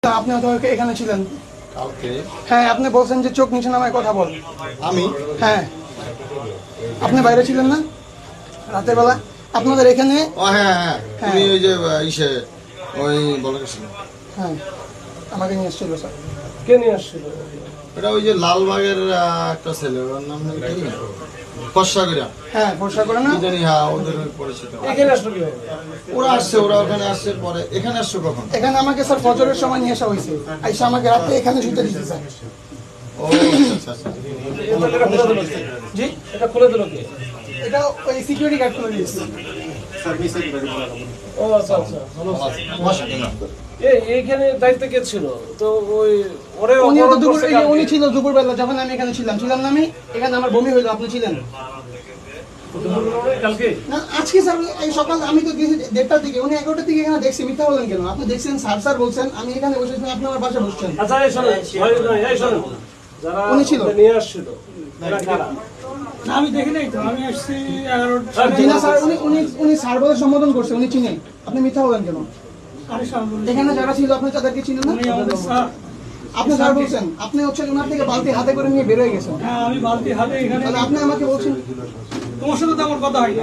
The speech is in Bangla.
না, আপনি হয়তো এখানে ছিলেন কালকে হ্যাঁ, আপনি বলছেন যে চোখ নিচে নামায় কথা বল। আমি হ্যাঁ, আপনি বাইরে ছিলেন না রাতের বেলা? আপনাদের এখানে ও হ্যাঁ হ্যাঁ হ্যাঁ। তুমি ওই যে ইসে ওই বলে গেছিল হ্যাঁ, আমাকে নিয়ে এসেছিল স্যার। কে নিয়ে আসছিল? এটা ওই যে লালবাগের একটা ছেলে, ওর নাম কি কষাগিরা হ্যাঁ, ভরসা করে না। কি জানি, হ্যাঁ ওদের পরিচিত। এখানে আসলো কিভাবে? ওরা আসছে, ওরা ওখানে আসছে পরে। এখানে আসছো কখন? এখানে আমাকে স্যার ফজরের সময় নিয়ে আসা হয়েছে, আইসা আমাকে রাতে এখানে শুতে দিচ্ছে স্যার। ও আচ্ছা আচ্ছা। এটা খুলে দিল কে? জি, এটা খুলে দিল কে? এটা ওই সিকিউরিটি গার্ড করে দিয়েছে। ও আচ্ছা আচ্ছা। মাশাআল্লাহ। এইখানে দায়িত্বে কে ছিল? তো ওই ওরে উনি তো অপহরণ দুপুর, করছে এই যে উনি কালকে। ছিল দুপুরবেলা যখন আমি এখানে ছিলাম না আমি এখানে, আমার বমি হইলো, আপনি ছিলেন কালকে? না? আজকে স্যার এই সকাল আমি তো গেছি 1:30টার দিকে, উনি 11টার দিকে এখানে দেখছি। মিথ্যা বলেন কেন? আপনি দেখছেন স্যার স্যার বলছেন, আমি এখানে বসেছিলাম, আপনি আমার পাশে বসছেন। আচ্ছা এই শোনেন, এই শোনেন, যারা উনি ছিল। ওকে নিয়ে আসছিল এরা কারা? না, আমি দেখি নাই তো, আমি আসছি 11টা। জি না স্যার, উনি স্যার বলে সম্বোধন করছে, উনি চিনেন। আপনি মিথ্যা বলেন কেন? আমি সামনে এখানে যারা ছিল আপনি তাদেরকে চিনেন না? উনি আমাদের স্যার। আপনি স্যার বলছেন, আপনি হচ্ছে ওনার থেকে বালতি হাতে করে নিয়ে বের হয়ে গেছেন। হ্যাঁ, আমি বালতি হাতে এখানে। তাহলে আপনি আমাকে বলছেন তোমার সাথে তো আমার কথা হয়নি।